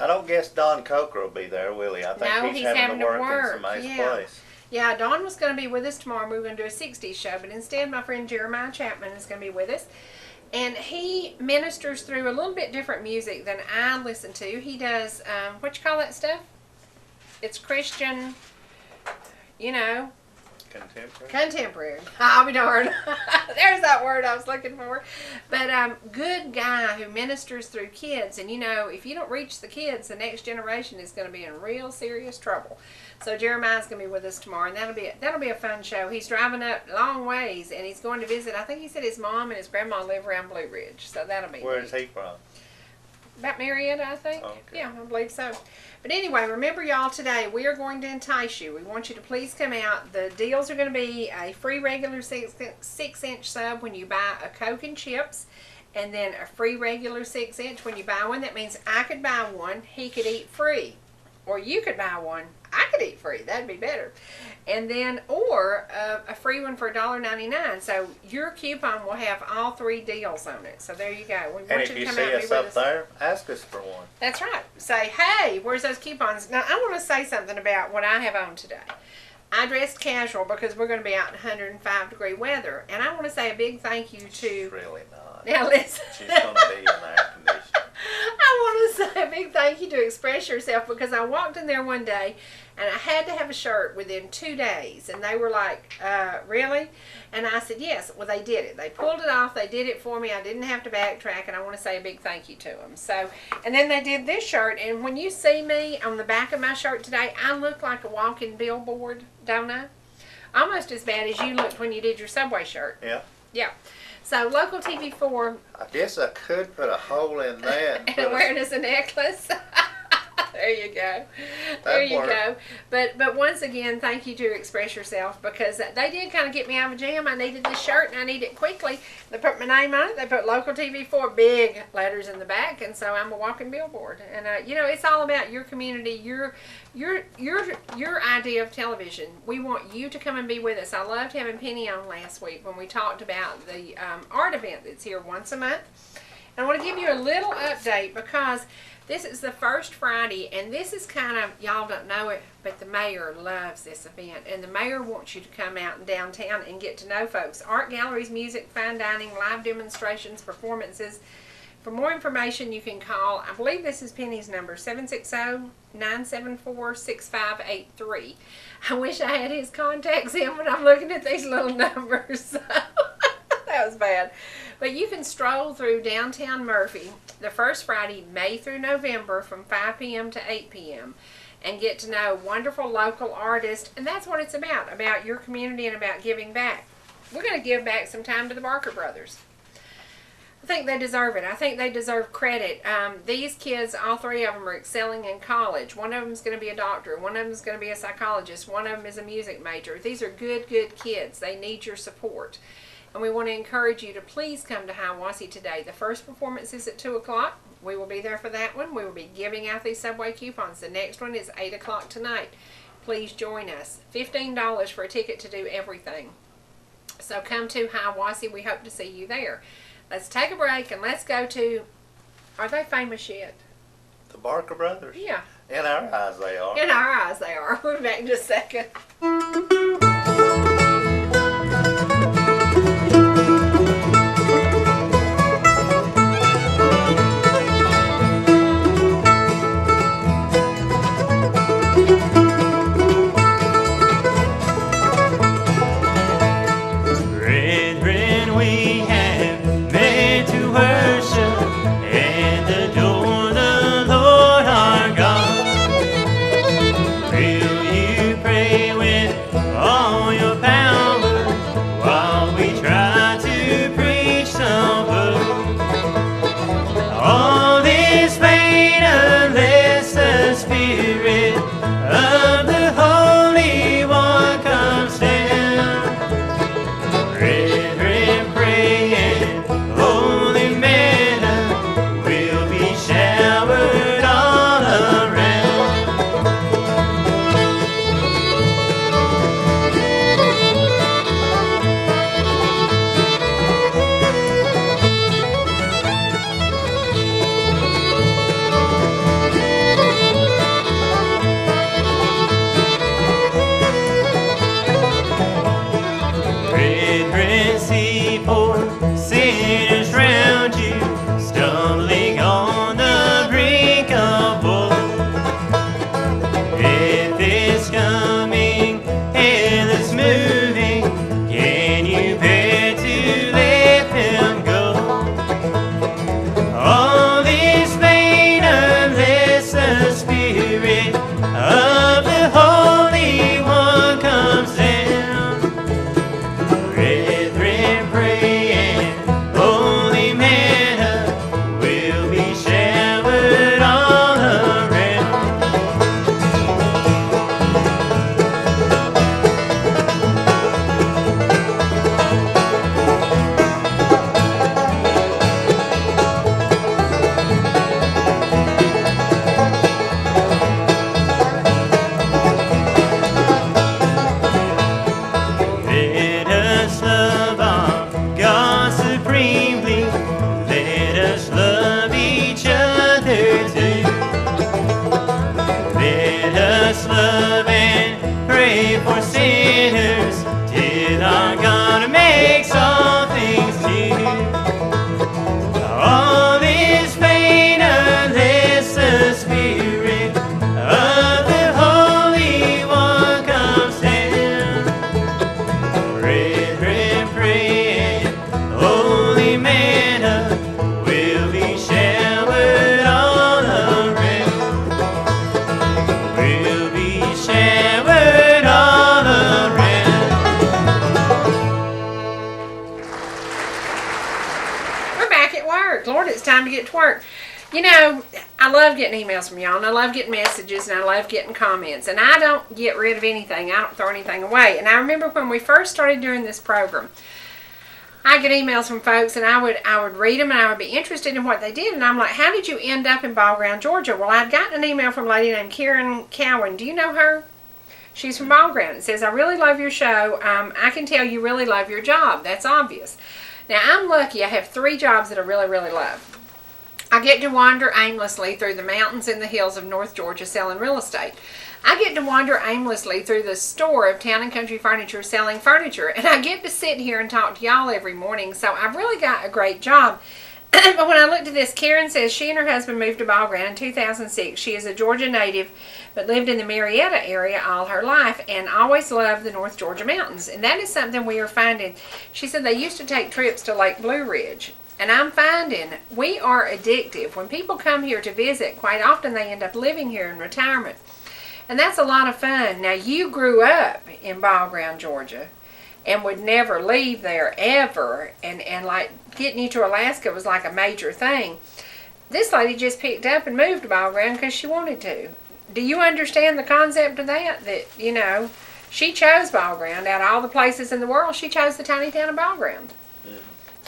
I don't guess Don Coker will be there, will he? I think he's having to work in somebody's place. Yeah, Dawn was going to be with us tomorrow. We were going to do a 60s show, but instead my friend Jeremiah Chapman is going to be with us. And he ministers through a little bit different music than I listen to. He does, what you call that stuff? It's Christian, you know, Contemporary. Contemporary. I'll be darned. There's that word I was looking for. But good guy who ministers through kids. And you know, if you don't reach the kids, the next generation is going to be in real serious trouble. So Jeremiah's going to be with us tomorrow, and that'll be a fun show. He's driving up long ways, and he's going to visit. I think he said his mom and his grandma live around Blue Ridge, so that'll be. Where is he from? About Marietta, I think. Okay. Yeah, I believe so. But anyway, remember y'all, today we are going to entice you. We want you to please come out. The deals are going to be a free regular 6-inch sub when you buy a Coke and chips, and then a free regular 6-inch when you buy one. That means I could buy one, he could eat free. Or you could buy one, I could eat free. That'd be better. And then, or a free one for $1.99. So your coupon will have all 3 deals on it. So there you go. We want And you if to you come see out and us be with up us. there, ask us for one. That's right. Say, hey, where's those coupons? Now, I want to say something about what I have on today. I dressed casual because we're going to be out in 105-degree weather. And I want to say a big thank you to... She's really not. Now listen. She's going to be in the air conditioning. I want to say a big thank you to Express Yourself, because I walked in there one day and I had to have a shirt within 2 days, and they were like, really? And I said, yes. Well, they did it. They pulled it off. They did it for me. I didn't have to backtrack, and I want to say a big thank you to them. So, and then they did this shirt, and when you see me on the back of my shirt today, I look like a walking billboard, don't I? Almost as bad as you looked when you did your Subway shirt. Yeah. Yeah. So, Local TV4. I guess I could put a hole in that. And wear it as a necklace. There you go. There you go. But once again, thank you to Express Yourself, because they did kind of get me out of a jam. I needed this shirt and I needed it quickly. They put my name on it. They put Local TV4 big letters in the back, and so I'm a walking billboard. And you know, it's all about your community, your idea of television. We want you to come and be with us. I loved having Penny on last week when we talked about the art event that's here once a month. And I want to give you a little update, because this is the first Friday, and this is kind of, y'all don't know it, but the mayor loves this event. And the mayor wants you to come out in downtown and get to know folks. Art galleries, music, fine dining, live demonstrations, performances. For more information, you can call, I believe this is Penny's number, 760-974-6583. I wish I had his contacts in when I'm looking at these little numbers. That was bad. But you can stroll through downtown Murphy the first Friday, May through November, from 5 p.m. to 8 p.m. and get to know wonderful local artists. And that's what it's about your community and about giving back. We're going to give back some time to the Barker brothers. I think they deserve it. I think they deserve credit. These kids, all 3 of them, are excelling in college. One of them is going to be a doctor. One of them is going to be a psychologist. One of them is a music major. These are good kids. They need your support. And we want to encourage you to please come to Hiawassee today. The first performance is at 2 o'clock. We will be there for that one. We will be giving out these Subway coupons. The next one is 8 o'clock tonight. Please join us. $15 for a ticket to do everything. So come to Hiawassee. We hope to see you there. Let's take a break and let's go to, are they famous yet? The Barker brothers? Yeah. In our eyes they are. In our eyes they are. We'll be back in just a second. Brethren, we have met to worship and adore the Lord our God. Will you pray with all your time to get to work. You know, I love getting emails from y'all, and I love getting messages, and I love getting comments. And I don't get rid of anything. I don't throw anything away. And I remember when we first started doing this program, I get emails from folks, and I would read them, and I would be interested in what they did. And I'm like, how did you end up in Ball Ground, Georgia? Well, I'd gotten an email from a lady named Karen Cowan. Do you know her? She's from Ball Ground. It says, I really love your show. I can tell you really love your job. That's obvious. Now, I'm lucky. I have 3 jobs that I really, really love. I get to wander aimlessly through the mountains and the hills of North Georgia selling real estate. I get to wander aimlessly through the store of Town and Country Furniture selling furniture. And I get to sit here and talk to y'all every morning. So I've really got a great job. But when I looked at this, Karen says she and her husband moved to Ball Ground in 2006. She is a Georgia native, but lived in the Marietta area all her life and always loved the North Georgia mountains. And that is something we are finding. She said they used to take trips to Lake Blue Ridge. And I'm finding we are addictive. When people come here to visit, quite often they end up living here in retirement. And that's a lot of fun. Now, you grew up in Ball Ground, Georgia, and would never leave there ever. And like getting you to Alaska was like a major thing. This lady just picked up and moved to Ball Ground because she wanted to. Do you understand the concept of that? That, you know, she chose Ball Ground. Out of all the places in the world, she chose the tiny town of Ball Ground.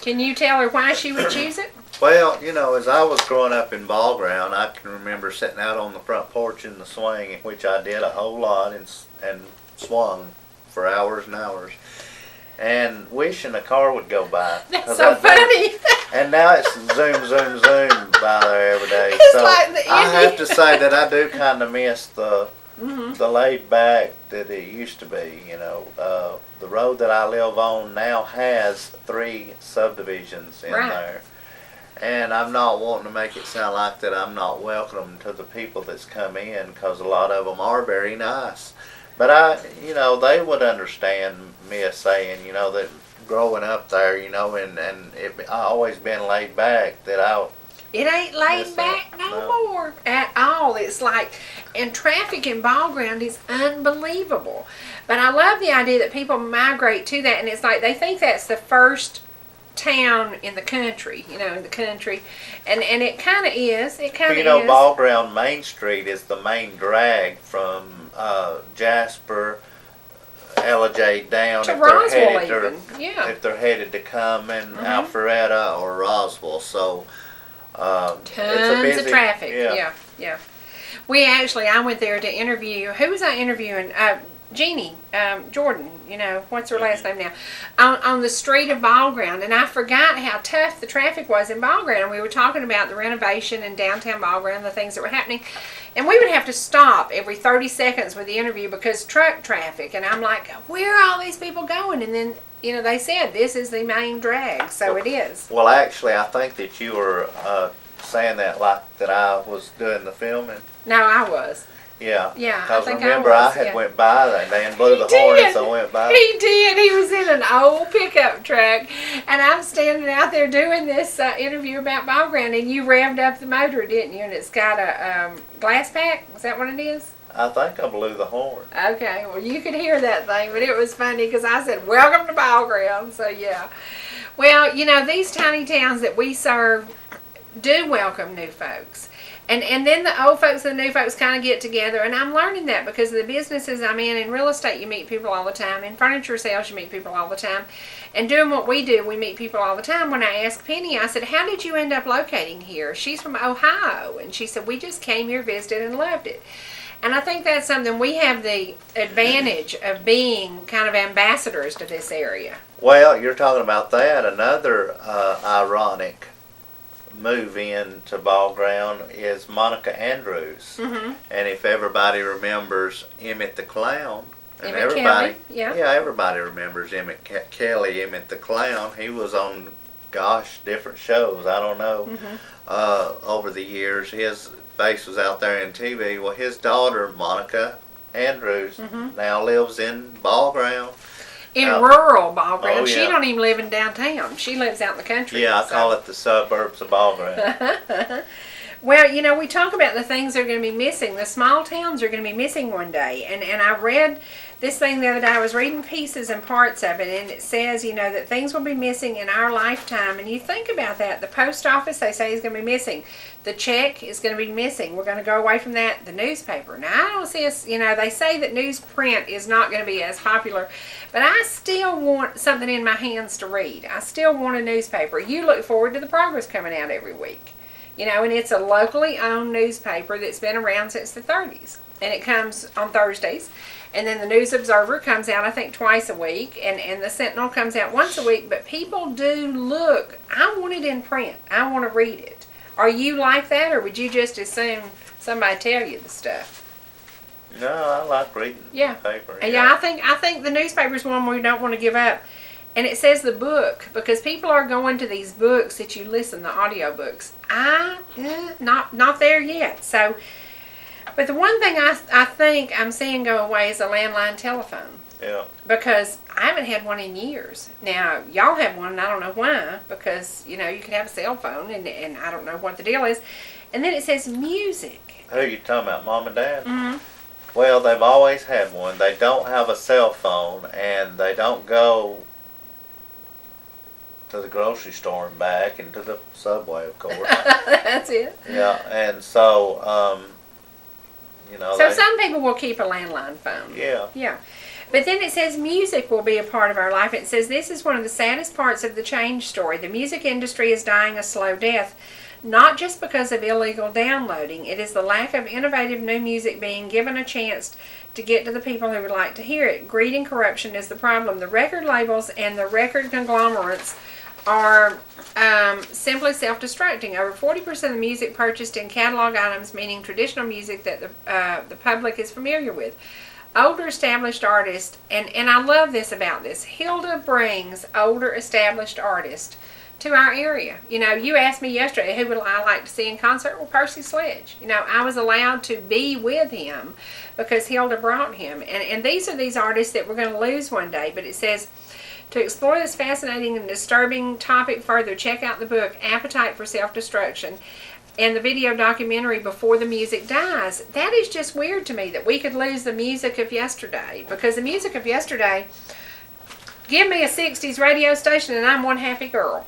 Can you tell her why she would choose it? Well, you know, as I was growing up in Ball Ground, I can remember sitting out on the front porch in the swing, in which I did a whole lot and swung for hours and hours, and wishing a car would go by. That's so funny. And now it's zoom, zoom, zoom by there every day. It's so like the I have Indian. to say that I do kind of miss the laid back that it used to be. You know, the road that I live on now has 3 subdivisions in there. And I'm not wanting to make it sound like that I'm not welcome to the people that's come in, because a lot of them are very nice. But you know, they would understand me saying, you know, that growing up there, you know, and I always been laid back, that It ain't laid back no more at all. It's like, and traffic in Ball Ground is unbelievable. But I love the idea that people migrate to that, and it's like they think that's the first town in the country, you know, and it kind of is. It kind of is. You know, Ball Ground Main Street is the main drag from Jasper, LJ down to if Roswell, if they're headed to come in Alpharetta or Roswell. So tons it's a busy, of traffic. Yeah. I went there to interview. Who was I interviewing? Jeannie Jordan, you know, what's her last name now, on the street of Ball Ground. And I forgot how tough the traffic was in Ball Ground. And we were talking about the renovation in downtown Ball Ground, the things that were happening. And we would have to stop every 30 seconds with the interview because truck traffic. And I'm like, where are all these people going? And then, you know, they said this is the main drag. So it is. Well, actually, I think that you were saying that like that I was doing the filming. No, I was. Yeah. Yeah, Because I think remember, I was, had went by that day and blew the horn, and so I went by. He did. He was in an old pickup truck, and I'm standing out there doing this interview about Ball Ground, and you revved up the motor, didn't you? And it's got a glass pack. Is that what it is? I think I blew the horn. Okay. Well, you could hear that thing, but it was funny because I said, "Welcome to Ball Ground." So yeah. Well, you know, these tiny towns that we serve do welcome new folks. And then the old folks and the new folks kind of get together, and I'm learning that because of the businesses I'm in real estate, you meet people all the time. In furniture sales, you meet people all the time. And doing what we do, we meet people all the time. When I asked Penny, I said, how did you end up locating here? She's from Ohio. And she said, we just came here, visited, and loved it. And I think that's something we have the advantage of being kind of ambassadors to this area. Well, you're talking about that. Another ironic move in to Ball Ground is Monica Andrews. And if everybody remembers Emmett the Clown, and Emmett everybody, Kelly, everybody remembers Emmett Kelly, Emmett the Clown. He was on, different shows. I don't know. Over the years, his face was out there in TV. Well, his daughter Monica Andrews now lives in Ball Ground. In rural Ball Ground. Oh, yeah. She don't even live in downtown. She lives out in the country. Yeah, I call it the suburbs of Ball Ground. Well, you know, we talk about the things that are going to be missing. The small towns are going to be missing one day. And I read this thing the other day. I was reading pieces and parts of it, and it says, you know, that things will be missing in our lifetime. And you think about that. The post office, they say, is going to be missing. The check is going to be missing. We're going to go away from that. The newspaper. Now, I don't see us, you know, they say that newsprint is not going to be as popular, but I still want something in my hands to read. I still want a newspaper. You look forward to the Progress coming out every week. You know, and it's a locally owned newspaper that's been around since the 30s. And it comes on Thursdays. And then the News Observer comes out, I think, twice a week. And the Sentinel comes out once a week. But people do look. I want it in print. I want to read it. Are you like that? Or would you just assume somebody tell you the stuff? No, I like reading the paper. Yeah, I think the newspaper's one we don't want to give up. And it says the book, because people are going to these books that you listen, the audio books. Not there yet. So, but the one thing I think I'm seeing go away is a landline telephone. Yeah. Because I haven't had one in years. Now, y'all have one, and I don't know why, because, you know, you can have a cell phone, and I don't know what the deal is. And then it says music. Who are you talking about, Mom and Dad? Mm-hmm. Well, they've always had one. They don't have a cell phone, and they don't go to the grocery store and back, and to the Subway, of course. That's it. Yeah, and so, you know. So some people will keep a landline phone. Yeah. Yeah. But then it says music will be a part of our life. It says this is one of the saddest parts of the change story. The music industry is dying a slow death, not just because of illegal downloading. It is the lack of innovative new music being given a chance to get to the people who would like to hear it. Greed and corruption is the problem. The record labels and the record conglomerates are simply self-destructing. Over 40% of the music purchased in catalog items, meaning traditional music that the public is familiar with. Older established artists, and I love this about this, Hilda brings older established artists to our area. You know, you asked me yesterday who would I like to see in concert. Well, Percy Sledge. You know, I was allowed to be with him because Hilda brought him. And these are these artists that we're going to lose one day. But it says, to explore this fascinating and disturbing topic further, check out the book, Appetite for Self-Destruction, and the video documentary, Before the Music Dies. That is just weird to me that we could lose the music of yesterday. Because the music of yesterday, give me a 60s radio station and I'm one happy girl.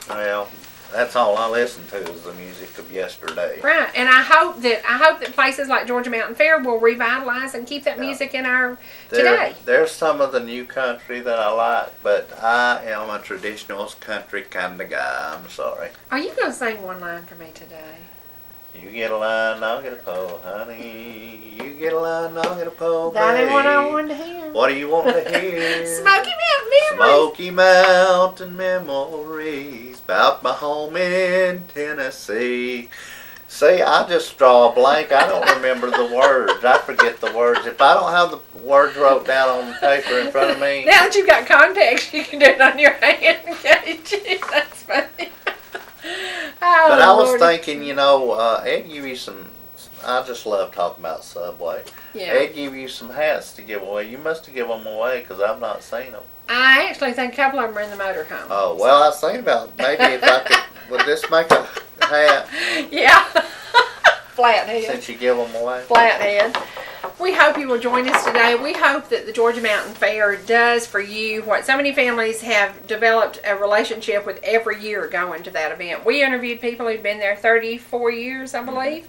Well, that's all I listen to is the music of yesterday. Right, and I hope that places like Georgia Mountain Fair will revitalize and keep that music in our today. There's some of the new country that I like, but I am a traditional country kind of guy. I'm sorry. Are you going to sing one line for me today? You get a line, I'll get a pole, honey. You get a line, I'll get a pole, That babe. ain't what I wanted to hear. What do you want to hear? Smoky Mountain Memories. Smoky Mountain memories about my home in Tennessee. See, I just draw a blank. I don't remember the words. I forget the words. If I don't have the words wrote down on the paper in front of me. Now that you've got contacts, you can do it on your hand, can't you? That's funny. Oh, But I was Lord. thinking, you know, Ed give you some, I just love talking about Subway. Yeah. Ed give you some hats to give away. You must have given them away because I've not seen them. I actually think a couple of them are in the motorhome. Oh, well, I was thinking about maybe if I could, would this make a hat Yeah. Flathead. since you give them away? Flathead. We hope you will join us today. We hope that the Georgia Mountain Fair does for you what so many families have developed a relationship with every year going to that event. We interviewed people who've been there 34 years, I believe.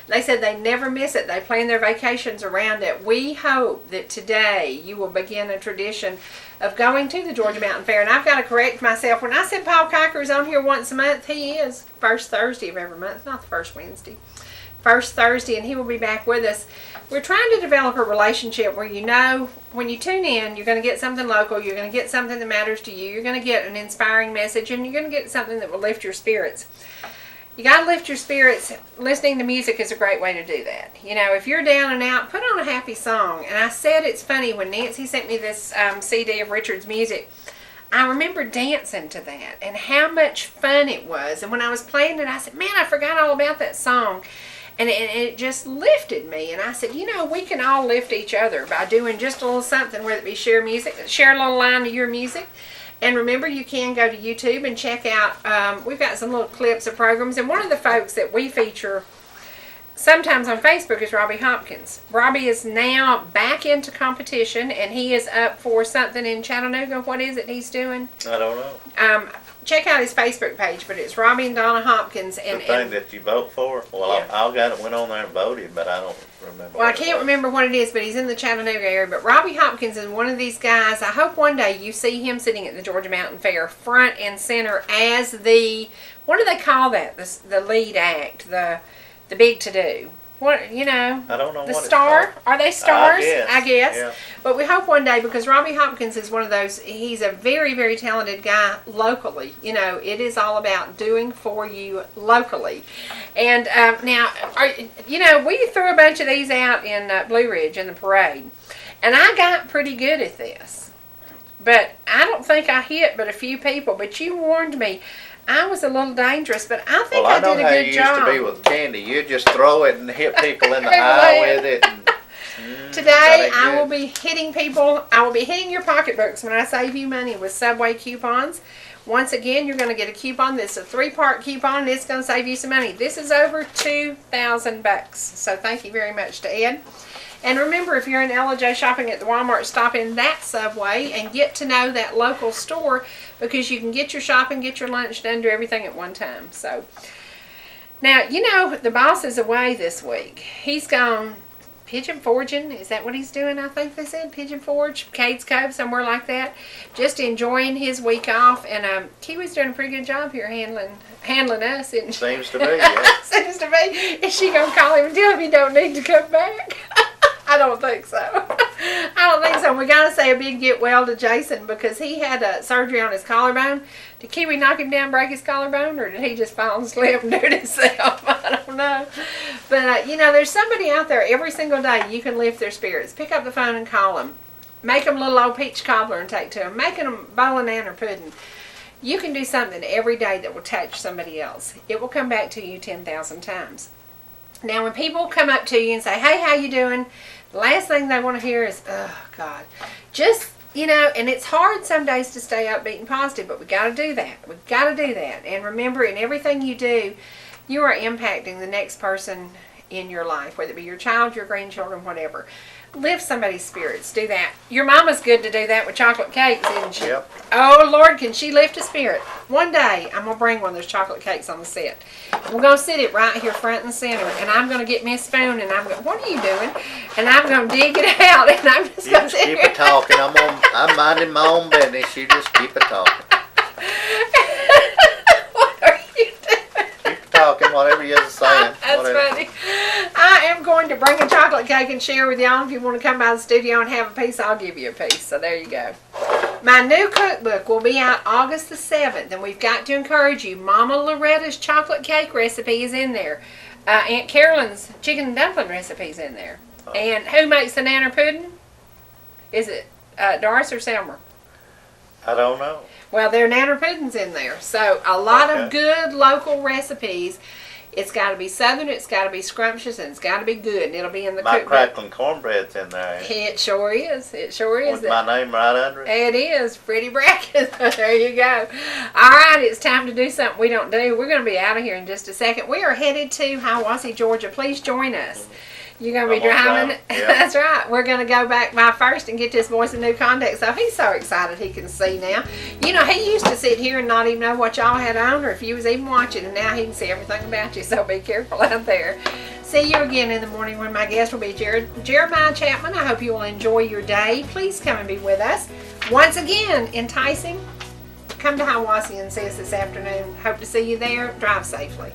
They said they never miss it. They plan their vacations around it. We hope that today you will begin a tradition of going to the Georgia Mountain Fair. And I've got to correct myself. When I said Paul Kiker is on here once a month, he is first Thursday of every month, not the first Wednesday. First Thursday, and he will be back with us. We're trying to develop a relationship where, you know, when you tune in, you're going to get something local, you're going to get something that matters to you, you're going to get an inspiring message, and you're going to get something that will lift your spirits. You got to lift your spirits. Listening to music is a great way to do that. You know, if you're down and out, put on a happy song. And I said it's funny, when Nancy sent me this CD of Richard's music, I remember dancing to that and how much fun it was. And when I was playing it, I said, man, I forgot all about that song. And it just lifted me. And I said, you know, we can all lift each other by doing just a little something, whether it be share music, share a little line of your music. And remember, you can go to YouTube and check out, we've got some little clips of programs. And one of the folks that we feature sometimes on Facebook is Robbie Hopkins. Robbie is now back into competition, and he is up for something in Chattanooga. What is it he's doing? I don't know. Check out his Facebook page, but it's Robbie and Donna Hopkins. The And, thing that you vote for? Well, Yeah. went on there and voted, but I don't remember. well, I what it can't was. remember what it is, but he's in the Chattanooga area. But Robbie Hopkins is one of these guys. I hope one day you see him sitting at the Georgia Mountain Fair, front and center, as the, what do they call that? The lead act, the big to-do. What, I don't know the what star? it's Are they stars? I guess. Yeah. But we hope one day, because Robbie Hopkins is one of those, he's a very, very talented guy locally. It is all about doing for you locally. And now, we threw a bunch of these out in Blue Ridge in the parade. And I got pretty good at this. But I don't think I hit but a few people. But you warned me. I was a little dangerous, but I think I did a good job. Well, I know how you used to be with candy. You just throw it and hit people in the eye with it. And, Today, I will be hitting people. I will be hitting your pocketbooks when I save you money with Subway coupons. Once again, you're going to get a coupon. This is a 3-part coupon, and it's going to save you some money. This is over $2,000. So thank you very much to Ed. And remember, if you're in LJ shopping at the Walmart, stop in that Subway and get to know that local store, because you can get your shopping, get your lunch done, do everything at one time. So now, the boss is away this week. He's gone pigeon foraging. Is that what he's doing? I think they said pigeon forage, Cade's Cove, somewhere like that. Just enjoying his week off. And Kiwi's doing a pretty good job here handling us. Isn't she? Seems to be, yeah. Seems to be. Is she going to call him and tell him he don't need to come back? I don't think so. I don't think so. We got to say a big get well to Jason, because he had surgery on his collarbone. Did Kiwi knock him down, break his collarbone, or did he just fall and slip and do it himself? I don't know. But, there's somebody out there every single day you can lift their spirits. Pick up the phone and call them. Make them a little old peach cobbler and take to them. Making them bowl and nanner pudding. You can do something every day that will touch somebody else. It will come back to you 10,000 times. Now, when people come up to you and say, hey, how you doing? The last thing they want to hear is, oh, God. Just, and it's hard some days to stay upbeat and positive, but we got to do that. We got to do that. And remember, in everything you do, you are impacting the next person in your life, whether it be your child, your grandchildren, whatever. Lift somebody's spirits. Do that. Your mama's good to do that with chocolate cakes, isn't she? Yep. Oh, Lord, can she lift a spirit? One day, I'm going to bring one of those chocolate cakes on the set. We're going to sit it right here front and center, and I'm going to get me a spoon, and I'm going, what are you doing? And I'm going to dig it out, and I'm just going to sit keep here. it talking. I'm minding my own business. You just keep it talking. What are you doing? Keep it talking, whatever you're saying. That's whatever. funny. I am going to bring a chocolate cake and share with y'all. If you want to come by the studio and have a piece, I'll give you a piece. So there you go. My new cookbook will be out August the 7th, and we've got to encourage you. Mama Loretta's chocolate cake recipe is in there. Aunt Carolyn's chicken and dumpling recipe is in there. And who makes the nanner pudding? Is it Doris or Selmer? I don't know. Well, their nanner pudding's in there. So a lot of good local recipes. It's got to be southern, it's got to be scrumptious, and it's got to be good. And it'll be in the My cookbook. crackling cornbread's in there. It sure is. It sure is. With my name right under it. It is. Freddie Brackett. There you go. All right, it's time to do something we don't do. We're going to be out of here in just a second. We are headed to Hiawassee, Georgia. Please join us. You're going to be driving. Yeah. That's right. We're going to go back by first and get this boy some new contacts. So he's so excited he can see now. He used to sit here and not even know what y'all had on or if you was even watching, and now he can see everything about you. So be careful out there. See you again in the morning when my guest will be Jeremiah Chapman. I hope you will enjoy your day. Please come and be with us. Once again, enticing. Come to Hiawassee and see us this afternoon. Hope to see you there. Drive safely.